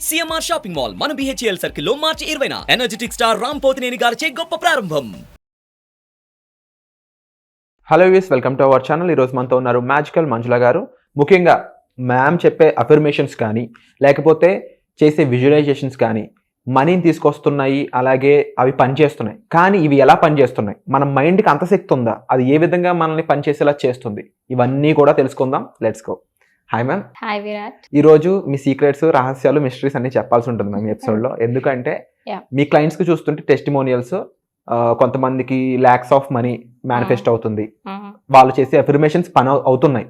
CMR shopping mall మన BHEL సర్కిల్లో మార్చి 20న energetic star Ram Pothineni గారిచే గొప్ప ప్రారంభం. Hello views, welcome to our channel. ఈరోజు మనతో ఉన్నారు మ్యాజికల్ మంజుల గారు. ముఖ్యంగా మ్యామ్ చెప్పే అఫర్మేషన్స్ కానీ లేకపోతే చేసే విజువలైజేషన్స్ కానీ మనీని తీసుకొస్తున్నాయి, అలాగే అవి పనిచేస్తున్నాయి. కానీ ఇవి ఎలా పనిచేస్తున్నాయి, మన మైండ్కి అంత శక్తి ఉందా, అది ఏ విధంగా మనల్ని పనిచేసేలా చేస్తుంది, ఇవన్నీ కూడా తెలుసుకుందాం. Let's go. Hi ma'am. Hi Virat. ఈరోజు మీ సీక్రెట్స్, రహస్యాలు, మిస్టరీస్ అన్ని చెప్పాల్సి ఉంటుంది మ్యామ్ ఈ ఎపిసోడ్లో. ఎందుకంటే మీ క్లయింట్స్కి చూస్తుంటే టెస్టిమోనియల్స్, కొంతమందికి ల్యాక్స్ ఆఫ్ మనీ మేనిఫెస్ట్ అవుతుంది, వాళ్ళు చేసే ఎఫర్మేషన్స్ పని అవుతున్నాయి.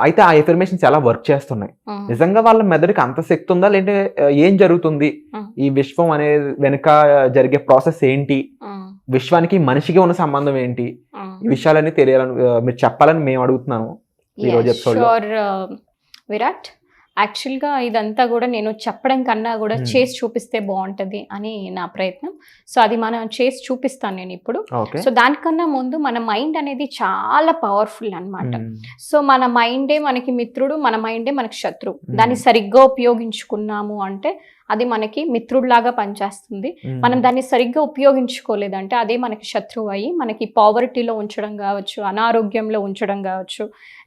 అయితే ఆ ఎఫర్మేషన్స్ ఎలా వర్క్ చేస్తున్నాయి, నిజంగా వాళ్ళ మెదడుకి అంత శక్తి ఉందా, లేదంటే ఏం జరుగుతుంది, ఈ విశ్వం అనే వెనుక జరిగే ప్రాసెస్ ఏంటి, విశ్వానికి మనిషికి ఉన్న సంబంధం ఏంటి, ఈ విషయాలన్నీ తెలియాలని మీరు చెప్పాలని మేము అడుగుతున్నాము ఈరోజు ఎపిసోడ్లో. విరాట్, యాక్చువల్గా ఇదంతా కూడా నేను చెప్పడం కన్నా కూడా చేసి చూపిస్తే బాగుంటుంది అని నా ప్రయత్నం. సో అది మనం చేసి చూపిస్తాను నేను ఇప్పుడు. సో దానికన్నా ముందు మన మైండ్ అనేది చాలా పవర్ఫుల్ అన్నమాట. సో మన మైండే మనకి మిత్రుడు, మన మైండే మనకి శత్రువు. దాన్ని సరిగ్గా ఉపయోగించుకున్నాము అంటే అది మనకి మిత్రుడిలాగా పనిచేస్తుంది. మనం దాన్ని సరిగ్గా ఉపయోగించుకోలేదంటే అదే మనకి శత్రువు అయ్యి మనకి పావర్టీలో ఉంచడం కావచ్చు, అనారోగ్యంలో ఉంచడం కావచ్చు,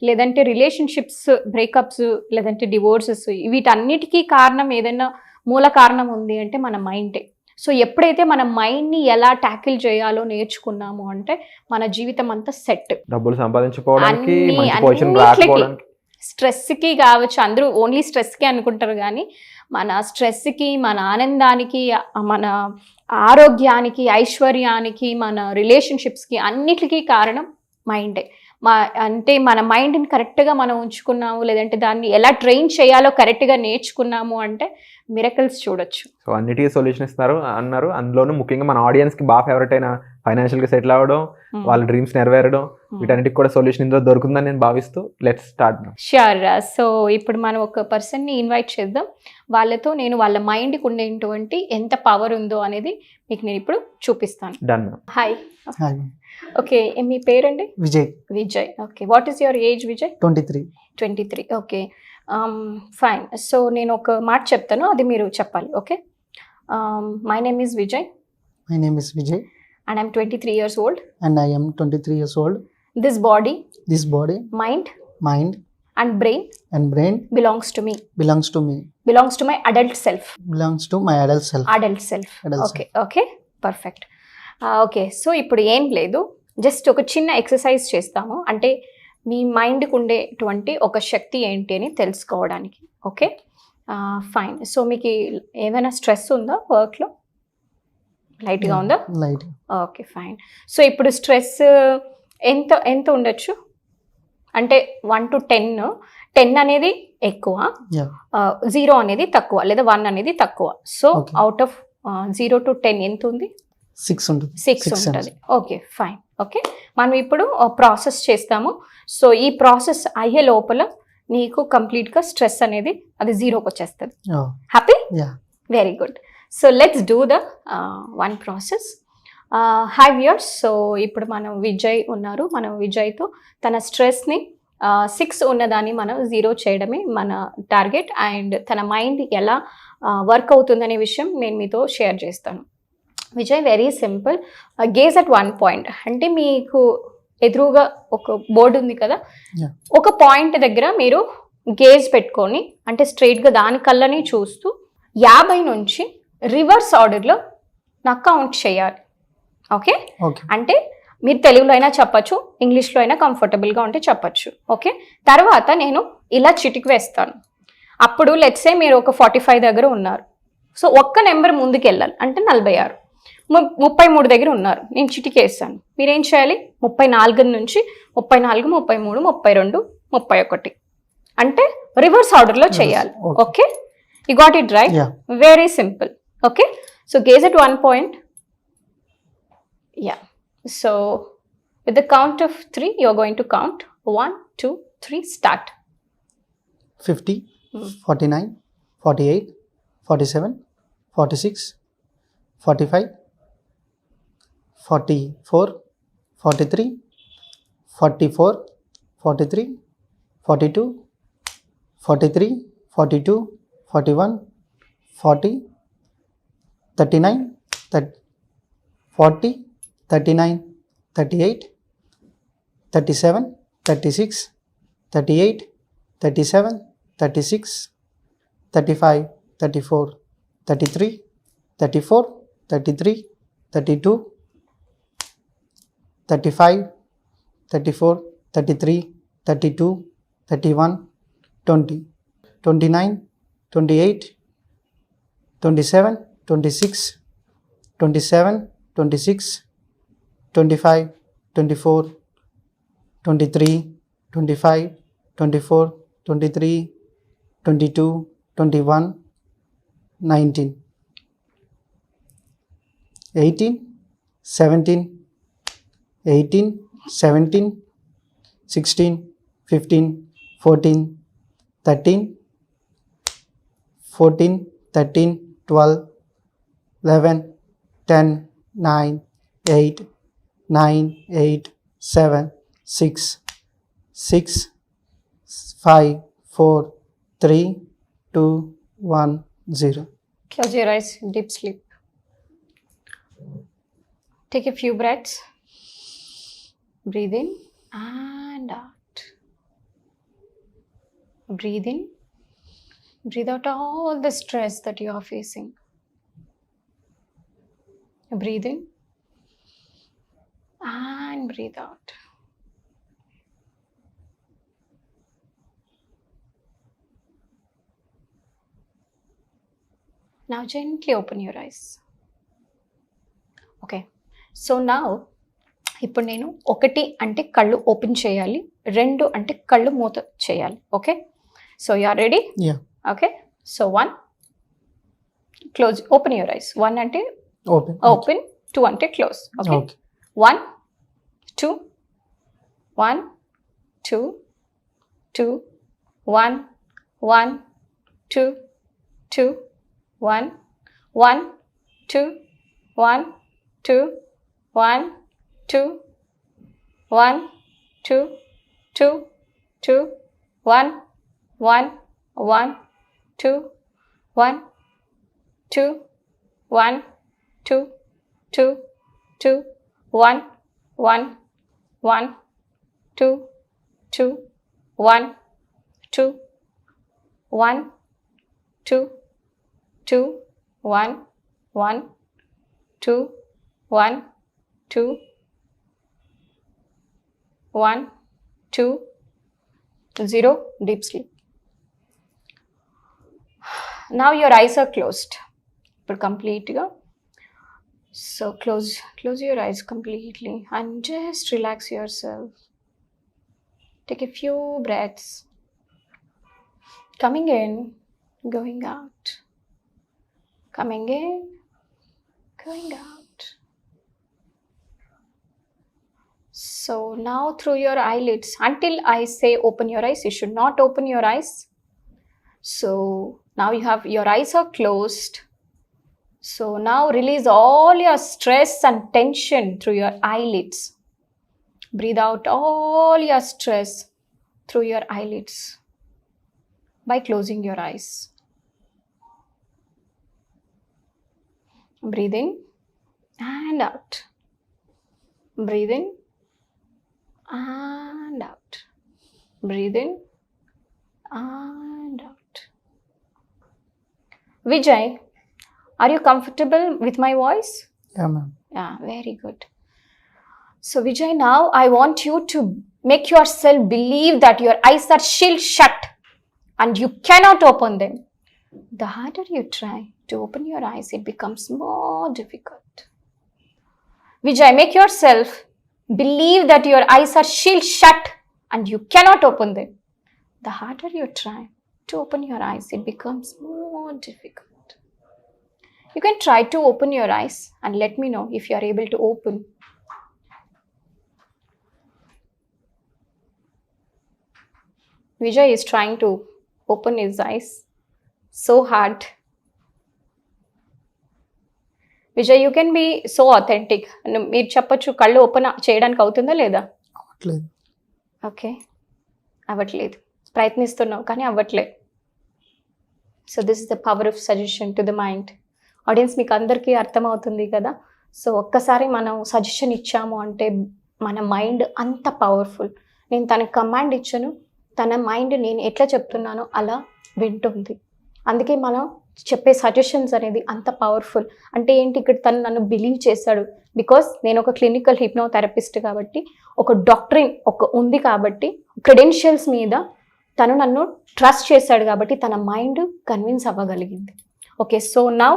లేదంటే రిలేషన్షిప్స్ బ్రేకప్స్, లేదంటే డివోర్సెస్, వీటన్నిటికీ కారణం ఏదైనా మూల కారణం ఉంది అంటే మన మైండే. సో ఎప్పుడైతే మన మైండ్ని ఎలా ట్యాకిల్ చేయాలో నేర్చుకున్నాము అంటే మన జీవితం అంతా సెట్. డబ్బులు సంపాదించుకోవడానికి, స్ట్రెస్కి కావచ్చు, అందరూ ఓన్లీ స్ట్రెస్కి అనుకుంటారు కానీ మన స్ట్రెస్కి, మన ఆనందానికి, మన ఆరోగ్యానికి, ఐశ్వర్యానికి, మన రిలేషన్షిప్స్కి అన్నిటికీ కారణం మైండే. అంటే మన మైండ్ని కరెక్ట్గా మనం ఉంచుకున్నాము, లేదంటే దాన్ని ఎలా ట్రైన్ చేయాలో కరెక్ట్గా నేర్చుకున్నాము అంటే మిరకల్స్ చూడొచ్చు. సో అన్నిటికీ సొల్యూషన్ ఇస్తున్నారు అన్నారు. అందులోనూ ముఖ్యంగా మన ఆడియన్స్కి బాగా ఫేవరెట్ అయిన ఫైనాన్షియల్గా సెటిల్ అవ్వడం, వాళ్ళ డ్రీమ్స్ నెరవేరడం, వీటన్నిటికి కూడా సొల్యూషన్ ఇందులో దొరుకుతుందని నేను భావిస్తూ లెట్స్ స్టార్ట్. ష్యూర్. సో ఇప్పుడు మనం ఒక పర్సన్ని ఇన్వైట్ చేద్దాం. వాళ్ళతో నేను వాళ్ళ మైండ్కి ఉండేటువంటి ఎంత పవర్ ఉందో అనేది మీకు నేను ఇప్పుడు చూపిస్తాను. డన్. హాయ్. ఓకే, మీ పేరండి? Vijay. Vijay. Okay, what is your age Vijay? 23. Okay, fine. So నేను ఒక మాట చెప్తాను, అది మీరు చెప్పాలి. Okay. My name is Vijay. And I'm 23 years old. And I am 23 years old. This body, mind and brain belongs to me. Belongs to my adult self. Okay, perfect. Okay, so ఇప్పుడు ఏం లేదు, జస్ట్ ఒక చిన్న exercise చేస్తాము. అంటే మీ మైండ్కి ఉండేటువంటి ఒక శక్తి ఏంటి అని తెలుసుకోవడానికి. Okay, fine. సో మీకు ఏమైనా స్ట్రెస్ ఉందా వర్క్లో? లైట్గా ఉందా? లైట్. Okay, fine. సో ఇప్పుడు స్ట్రెస్ ఎంత ఉండొచ్చు అంటే 1 to 10. 10 అనేది ఎక్కువ, 0 అనేది తక్కువ, లేదా 1 అనేది తక్కువ. సో అవుట్ ఆఫ్ 0 to 10 ఎంత ఉంది? 6 ఉంటుంది. 6 ఉంటుంది. Okay, fine. ఓకే, మనం ఇప్పుడు ప్రాసెస్ చేస్తాము. సో ఈ ప్రాసెస్ అయ్యే లోపల నీకు కంప్లీట్గా స్ట్రెస్ అనేది అది 0కి వచ్చేస్తుంది. Happy? Very good. So let's do the one process. Hi viewers. So ఇప్పుడు మనం విజయ్ ఉన్నారు. మనం విజయ్తో తన స్ట్రెస్ని 6 ఉన్నదాన్ని మనం 0 చేయడమే మన టార్గెట్. అండ్ తన మైండ్ ఎలా వర్క్ అవుతుందనే విషయం నేను మీతో షేర్ చేస్తాను. Vijay, very simple. Gauge at 1 point. అంటే మీకు ఎదురుగా ఒక బోర్డు ఉంది కదా, ఒక పాయింట్ దగ్గర మీరు గేజ్ పెట్టుకొని, అంటే స్ట్రైట్గా దాని కళ్ళని చూస్తూ 50 నుంచి రివర్స్ ఆర్డర్లో నాకు కౌంట్ చేయాలి. ఓకే, అంటే మీరు తెలుగులో అయినా చెప్పచ్చు, ఇంగ్లీష్లో అయినా కంఫర్టబుల్గా ఉంటే చెప్పచ్చు. ఓకే, తర్వాత నేను ఇలా చిటికి వేస్తాను. అప్పుడు లెట్సే మీరు ఒక 45 దగ్గర ఉన్నారు. సో ఒక్క నెంబర్ ముందుకు వెళ్ళాలి, అంటే 46. 33 దగ్గర ఉన్నారు, నేను చిటికి వేస్తాను. మీరేం చేయాలి? 34 నుంచి 34, 33, 32, 31 అంటే రివర్స్ ఆర్డర్లో చేయాలి. Okay, you got it right? Very simple. Okay, so gaze at 1 point. Yeah, so with the count of 3 you're going to count 1, 2, 3, start. 50, 49, 48, 47, 46, 45, 44, 43, 44, 43, 42, 43, 42, 41, 40, 39, 40, 39, 38, 37, 36, 38, 37, 36, 35, 34, 33, 34, 33, 32, 35, 34, 33, 32, 31, 20, 29, 28, 27, 26, 27, 26, 25, 24, 23, 25, 24, 23, 22, 21, 19, 18, 17, 18, 17, 16, 15, 14, 13, 14, 13, 12, 11, 10, 9, 8, 9, 8, 7, 6, 6, 5, 4, 3, 2, 1, 0. Close your eyes, deep sleep. Take a few breaths. Breathe in and out. Breathe in. Breathe out all the stress that you are facing. Breathe in and breathe out. Now gently open your eyes. Okay. So now ఇప్పుడు నేను 1 అంటే కళ్ళు open చేయాలి, 2 అంటే కళ్ళు మూత చేయాలి. Okay, so you are ready? Yeah. Okay, so 1 close, open your eyes. 1 అంటే Open. ఓపెన్, 2 అంటే close. Okay, Okay. 1 2 1 2 2 1 1 2 2 1 1 2 1 2 1 2 1 2 2 2 1 1 1 2 1 2 1 2 2 2 1 1 1 2 2 1 2 1 2 2 1 1 2 1 2 1 2 0. Deep sleep. Now your eyes are closed. But completely. So close your eyes completely and just relax yourself. Take a few breaths. Coming in, going out. Coming in, going out. So now through your eyelids, until I say open your eyes, you should not open your eyes. So now you have, your eyes are closed. So now release all your stress and tension through your eyelids. Breathe out all your stress through your eyelids by closing your eyes. Breathe in and out. Breathe in and out. Breathe in and out. Vijay, are you comfortable with my voice? Yeah, ma'am. Yeah, very good. So Vijay, now I want you to make yourself believe that your eyes are still shut and you cannot open them. The harder you try to open your eyes, it becomes more difficult. Vijay, make yourself believe that your eyes are still shut and you cannot open them. The harder you try to open your eyes, it becomes more difficult. You can try to open your eyes and let me know if you are able to open. Vijay is trying to open his eyes so hard. Vijay, you can be so authentic. మీరు చెప్పొచ్చు, కళ్ళు open చేయడానికి అవుతుందా లేదా? అవ్వట్లేదు. Okay, అవ్వట్లేదు. ప్రయత్నిస్తున్నావు కానీ అవ్వట్లేదు. So this is the power of suggestion to the mind. Audience మీకు అందరికీ అర్థమవుతుంది కదా. సో ఒక్కసారి మనం సజెషన్ ఇచ్చాము అంటే మన మైండ్ అంత పవర్ఫుల్. నేను తనకి కమాండ్ ఇచ్చాను, తన మైండ్ నేను ఎట్లా చెప్తున్నానో అలా వింటుంది. అందుకే మనం చెప్పే సజెషన్స్ అనేది అంత పవర్ఫుల్. అంటే ఏంటి, ఇక్కడ తను నన్ను బిలీవ్ చేశాడు బికాస్ నేను ఒక క్లినికల్ హిప్నోథెరపిస్ట్ కాబట్టి, ఒక డాక్టరీన్ ఉంది కాబట్టి, క్రెడెన్షియల్స్ మీద తను నన్ను ట్రస్ట్ చేశాడు కాబట్టి తన మైండ్ కన్విన్స్ అవ్వగలిగింది. ఓకే, సో నౌ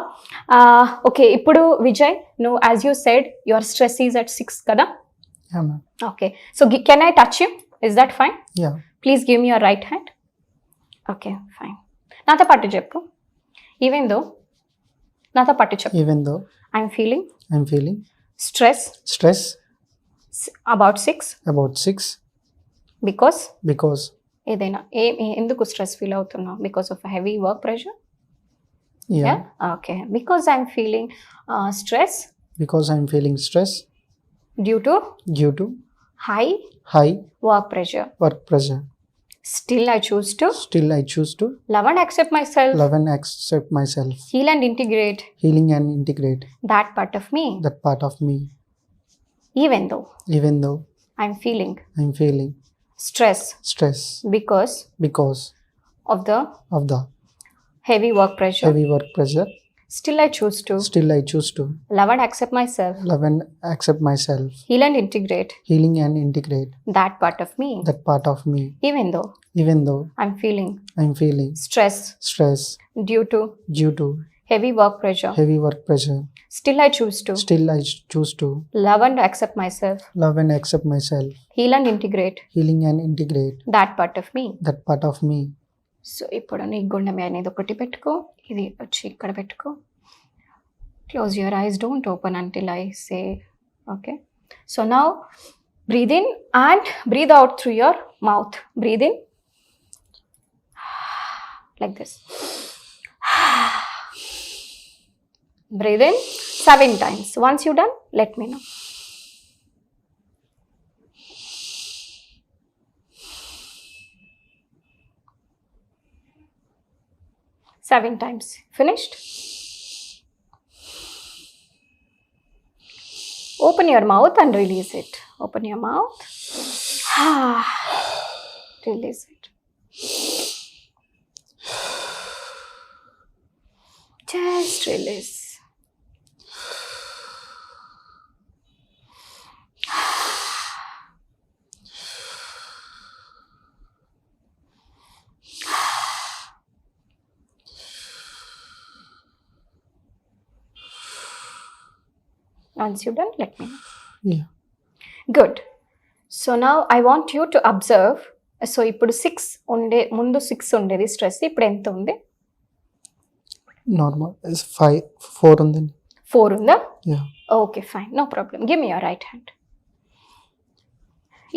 ఓకే, ఇప్పుడు విజయ్, నువ్వు as you said your stress is at 6 కదా. Yeah, ma'am. Okay, so can I touch you? Is that fine? Yeah. Please give me your right hand. Okay, fine. నాతో పాటు చెప్పు. Even though, నాతో పాటు చెప్పు. Even though I'm feeling I'm feeling stress stress about 6 about 6 because because ఏదైనా ఎందుకు stress feel అవుతున్నావు? Because of heavy work pressure? yeah, okay, because I'm feeling stress because I'm feeling stress due to due to high high work pressure. work pressure. Still I choose to Still I choose to love and accept myself, love and accept myself, heal and integrate healing and integrate that part of me, that part of me. even though Even though I'm feeling I'm feeling stress stress because because of the of the heavy work pressure. heavy work pressure. Still I choose to Still I choose to love and accept myself, love and accept myself, heal and integrate healing and integrate that part of me, that part of me. even though I'm feeling stress stress due to due to heavy work pressure. heavy work pressure. Still I choose to Still I choose to love and accept myself, love and accept myself, heal and integrate healing and integrate that part of me. that part of me. So ఇప్పుడు నీ గుండె అనేది ఒకటి పెట్టుకో, ఇది వచ్చి ఇక్కడ పెట్టుకో. Close your eyes, don't open until I say okay. So now breathe in and breathe out through your mouth. Breathe in like this, breathe in 7 times. Once you done, let me know. Seven times. Finished? Open your mouth and release it. Open your mouth. Release it. Just release. Once you've done, let me know. Yeah. Good. So now I want you to observe. So ఇప్పుడు 6 ఉండే, ముందు 6 ఉండేది stress, ఇప్పుడు ఎంత ఉంది? Normal is 4 ఉందండి. 4 ఉందా? Yeah. Okay, fine. No problem. Give me your right hand.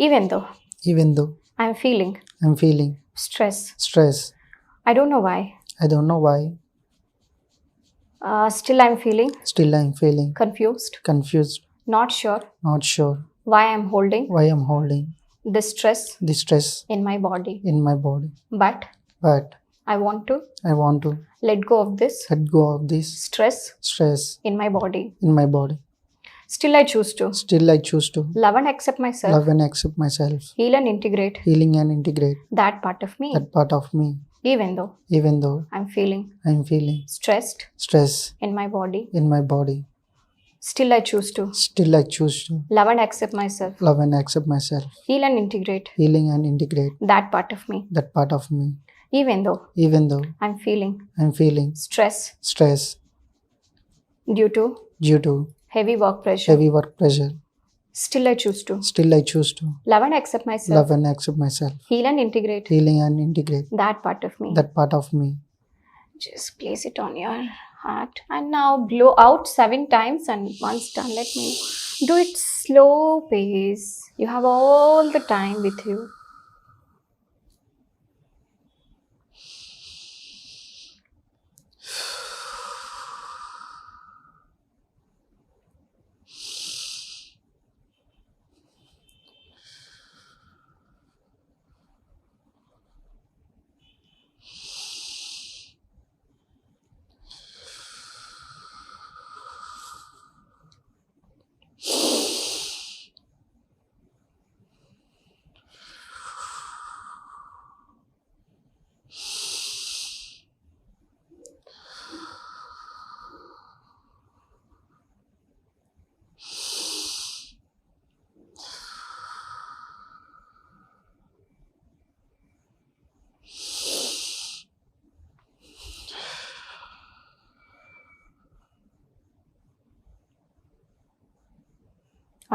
Even though Even though I'm feeling I'm feeling stress, stress, I don't know why. I don't know why. Still I'm feeling Still I'm feeling confused, confused, not sure not sure why I'm holding why I'm holding the stress the stress in my body. in my body. But But I want to I want to let go of this let go of this stress stress in my body. in my body. Still I choose to Still I choose to love and accept myself, love and accept myself, heal and integrate healing and integrate that part of me. that part of me. Even though Even though I'm feeling I'm feeling stressed stress in my body, in my body. still I choose to Still I choose to love and accept myself, love and accept myself, heal and integrate healing and integrate that part of me. that part of me. Even though Even though I'm feeling I'm feeling stress stress due to due to heavy work pressure, heavy work pressure. still I choose to Still I choose to love and accept myself, love and accept myself, heal and integrate healing and integrate that part of me. that part of me. Just place it on your heart and now blow out 7 times, and once done, let me know. Do it slow pace. You have all the time with you.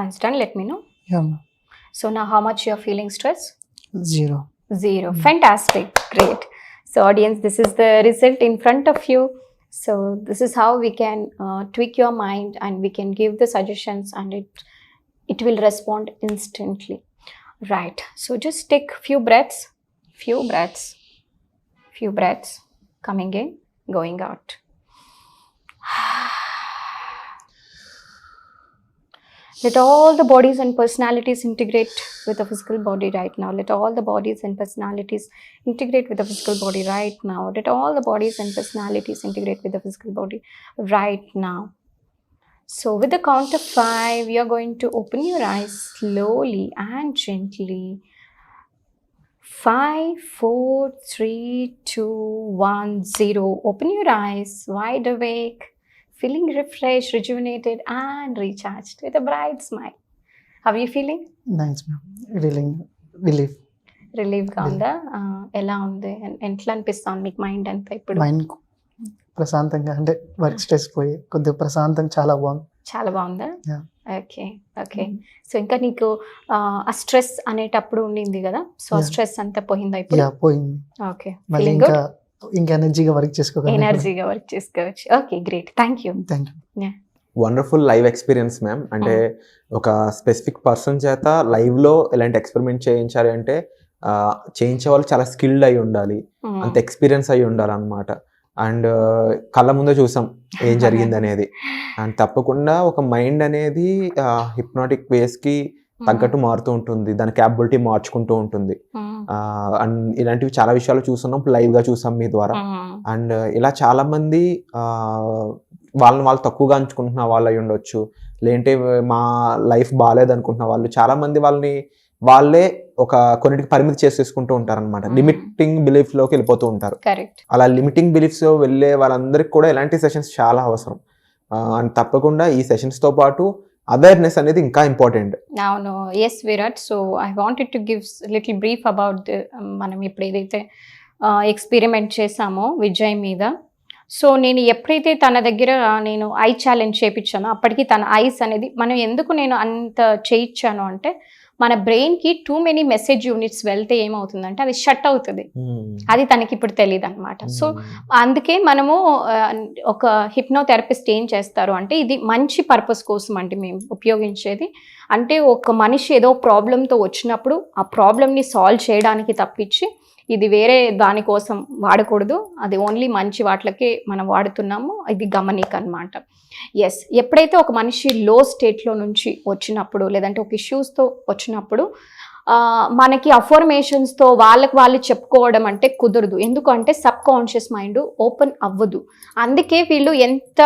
Once done, let me know. Yeah, ma'am. So now how much you are feeling stress? 0. 0. Fantastic. Great. So audience, this is the result in front of you. So this is how we can tweak your mind, and we can give the suggestions, and it will respond instantly. Right. So just take few breaths, coming in, going out. Let all the bodies and personalities integrate with the physical body right now. Let all the bodies and personalities integrate with the physical body right now. Let all the bodies and personalities integrate with the physical body right now. So with the count of 5, you are going to open your eyes slowly and gently. 5, 4, 3, 2, 1, 0. Open your eyes, wide awake, feeling refreshed, rejuvenated, and recharged with a bright smile. How are you feeling? Nice, ma'am. Relief. రిలీఫ్గా ఉందా? ఎలా ఉంది? ఎట్లా అనిపిస్తుంది మీకు mind అంతా ఇప్పుడు? Mind ప్రశాంతంగా, అంటే వర్క్ స్ట్రెస్ పోయి కొద్దిగా ప్రశాంతంగా చాలా బాగుంది. చాలా బాగుందా? Yeah. ఓకే. సో ఇంకా నీకు ఆ స్ట్రెస్ అనేటప్పుడు ఉండింది కదా, సో ఆ Yeah. స్ట్రెస్ అంతా పోయిందా ఇప్పుడు? పోయింది. ఓకే. మళ్ళీ ఇంకా ఎనర్జీగా వర్క్ చేసుకోగలను. ఎనర్జీగా వర్క్ చేసుకోవచ్చు. Okay, great. Thank you. Thank you. Wonderful live experience ma'am. అంటే ఒక స్పెసిఫిక్ పర్సన్ చేత లైవ్లో ఎలాంటి ఎక్స్పెరిమెంట్ చేయించాలి అంటే చేయించే వాళ్ళు చాలా స్కిల్డ్ అయి ఉండాలి, అంత ఎక్స్పీరియన్స్ అయి ఉండాలి అనమాట. అండ్ కళ్ళ ముందే చూసాం ఏం జరిగింది అనేది. అండ్ తప్పకుండా ఒక మైండ్ అనేది హిప్నాటిక్ వేస్కి తగ్గట్టు మారుతూ ఉంటుంది, దాని క్యాపబిలిటీ మార్చుకుంటూ ఉంటుంది. అండ్ ఇలాంటివి చాలా విషయాలు చూస్తున్నాం, లైవ్గా చూసాం మీ ద్వారా. అండ్ ఇలా చాలా మంది వాళ్ళని వాళ్ళు తక్కువగా అంచుకుంటున్న వాళ్ళు అయి ఉండొచ్చు, లేదంటే మా లైఫ్ బాగాలేదు అనుకుంటున్న వాళ్ళు చాలా మంది వాళ్ళే ఒక కొన్నిటికి పరిమితి చేసేసుకుంటూ ఉంటారు అనమాట. లిమిటింగ్ బిలీఫ్ లోకి వెళ్ళిపోతూ ఉంటారు. అలా లిమిటింగ్ బిలీఫ్స్ వెళ్ళే వాళ్ళందరికీ కూడా ఇలాంటి సెషన్స్ చాలా అవసరం. అండ్ తప్పకుండా ఈ సెషన్స్ తో పాటు అవేర్నెస్ అనేది ఇంకా ఇంపార్టెంట్. అవును. Yes Virat. So I wanted to give little brief about మనం ఇప్పుడు ఏదైతే ఎక్స్పెరిమెంట్ చేసామో విజయ్ మీద. సో నేను ఎప్పుడైతే తన దగ్గర నేను ఐ ఛాలెంజ్ చేయించానో అప్పటికి తన ఐస్ అనేది మనం ఎందుకు నేను అంత చేయించాను అంటే, మన బ్రెయిన్కి టూ మెనీ మెసేజ్ యూనిట్స్ వెళ్తే ఏమవుతుందంటే అది షట్ అవుతుంది. అది తనకి ఇప్పుడు తెలియదు అనమాట. సో అందుకే మనము ఒక హిప్నోథెరపిస్ట్ ఏం చేస్తారు అంటే, ఇది మంచి పర్పస్ కోసం అంటే మేము ఉపయోగించేది. అంటే ఒక మనిషి ఏదో ప్రాబ్లంతో వచ్చినప్పుడు ఆ ప్రాబ్లమ్ని సాల్వ్ చేయడానికి తప్పించి ఇది వేరే దానికోసం వాడకూడదు. అది ఓన్లీ మంచి వాటికే మనం వాడుతున్నాము. ఇది గమనిక అనమాట. ఎస్, ఎప్పుడైతే ఒక మనిషి లో స్టేట్లో నుంచి వచ్చినప్పుడు, లేదంటే ఒక ఇష్యూస్తో వచ్చినప్పుడు మనకి అఫర్మేషన్స్తో వాళ్ళకి వాళ్ళు చెప్పుకోవడం అంటే కుదరదు. ఎందుకంటే సబ్ కాన్షియస్ మైండ్ ఓపెన్ అవ్వదు. అందుకే వీళ్ళు ఎంత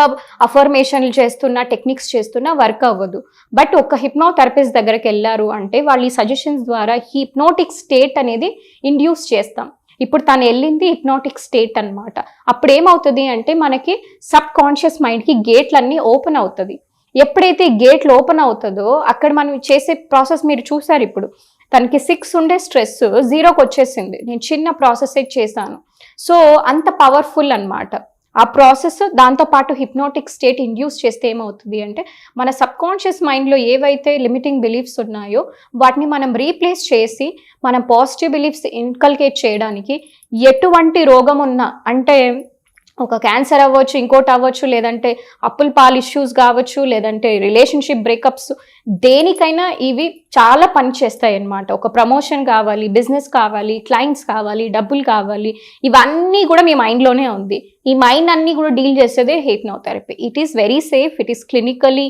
అఫర్మేషన్లు చేస్తున్నా, టెక్నిక్స్ చేస్తున్నా వర్క్ అవ్వదు. బట్ ఒక హిప్నోథెరపిస్ట్ దగ్గరికి వెళ్ళారు అంటే వాళ్ళు ఈ సజెషన్స్ ద్వారా హిప్నోటిక్ స్టేట్ అనేది ఇండ్యూస్ చేస్తాం. ఇప్పుడు తను వెళ్ళింది హిప్నోటిక్ స్టేట్ అనమాట. అప్పుడు ఏమవుతుంది అంటే మనకి సబ్ కాన్షియస్ మైండ్కి గేట్లన్నీ ఓపెన్ అవుతుంది. ఎప్పుడైతే గేట్లు ఓపెన్ అవుతుందో అక్కడ మనం చేసే ప్రాసెస్ మీరు చూసారు. ఇప్పుడు తనకి 6 ఉండే స్ట్రెస్ 0కి వచ్చేసింది. నేను చిన్న ప్రాసెస్ చేశాను. సో అంత పవర్ఫుల్ అనమాట ఆ ప్రాసెస్. దాంతోపాటు హిప్నోటిక్ స్టేట్ ఇండ్యూస్ చేస్తే ఏమవుతుంది అంటే, మన సబ్ కాన్షియస్ మైండ్లో ఏవైతే లిమిటింగ్ బిలీఫ్స్ ఉన్నాయో వాటిని మనం రీప్లేస్ చేసి మనం పాజిటివ్ బిలీఫ్స్ ఇన్కల్కేట్ చేయడానికి, ఎటువంటి రోగం ఉన్నా అంటే ఒక క్యాన్సర్ అవ్వచ్చు, ఇంకోటి అవ్వచ్చు, లేదంటే అప్పుల పాలు ఇష్యూస్ కావచ్చు, లేదంటే రిలేషన్షిప్ బ్రేకప్స్, దేనికైనా ఇవి చాలా పని చేస్తాయి అన్నమాట. ఒక ప్రమోషన్ కావాలి, బిజినెస్ కావాలి, క్లయింట్స్ కావాలి, డబ్బులు కావాలి, ఇవన్నీ కూడా మీ మైండ్లోనే ఉంది. ఈ మైండ్ అన్నీ కూడా డీల్ చేసేదే hypnotherapy. It is very safe. It is clinically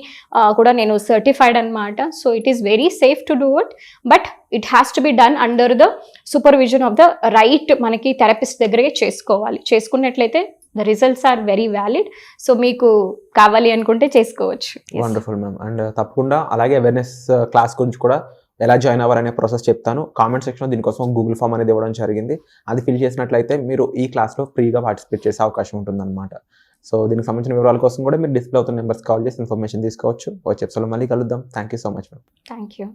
కూడా నేను సర్టిఫైడ్ అనమాట. So it is very safe to do it. But it has to be done under the supervision of the right మనకి therapist దగ్గరే చేసుకోవాలి. చేసుకున్నట్లయితే the results are very valid. So మీకు కావాలి అనుకుంటే చేసుకోవచ్చు. Wonderful ma'am. అండ్ తప్పకుండా అలాగే అవేర్నెస్ క్లాస్ గురించి కూడా ఎలా జాయిన్ అవ్వాలనే ప్రాసెస్ చెప్తాను. కామెంట్ సెక్షన్లో దీనికోసం గూగుల్ ఫామ్ అనేది ఇవ్వడం జరిగింది. అది ఫిల్ చేసినట్లయితే మీరు ఈ క్లాస్లో ఫ్రీగా పార్టిసిపేట్ చేసే అవకాశం ఉంటుందన్నమాట. సో దీనికి సంబంధించిన వివరాల కోసం కూడా మీరు డిస్ప్లే అవుతున్న నెంబర్స్ కాల్ చేసి ఇన్ఫర్మేషన్ తీసుకోవచ్చు. వచ్చే ఎపిసోడ్లో మళ్ళీ కలుద్దాం. Thank you so much ma'am. Thank you.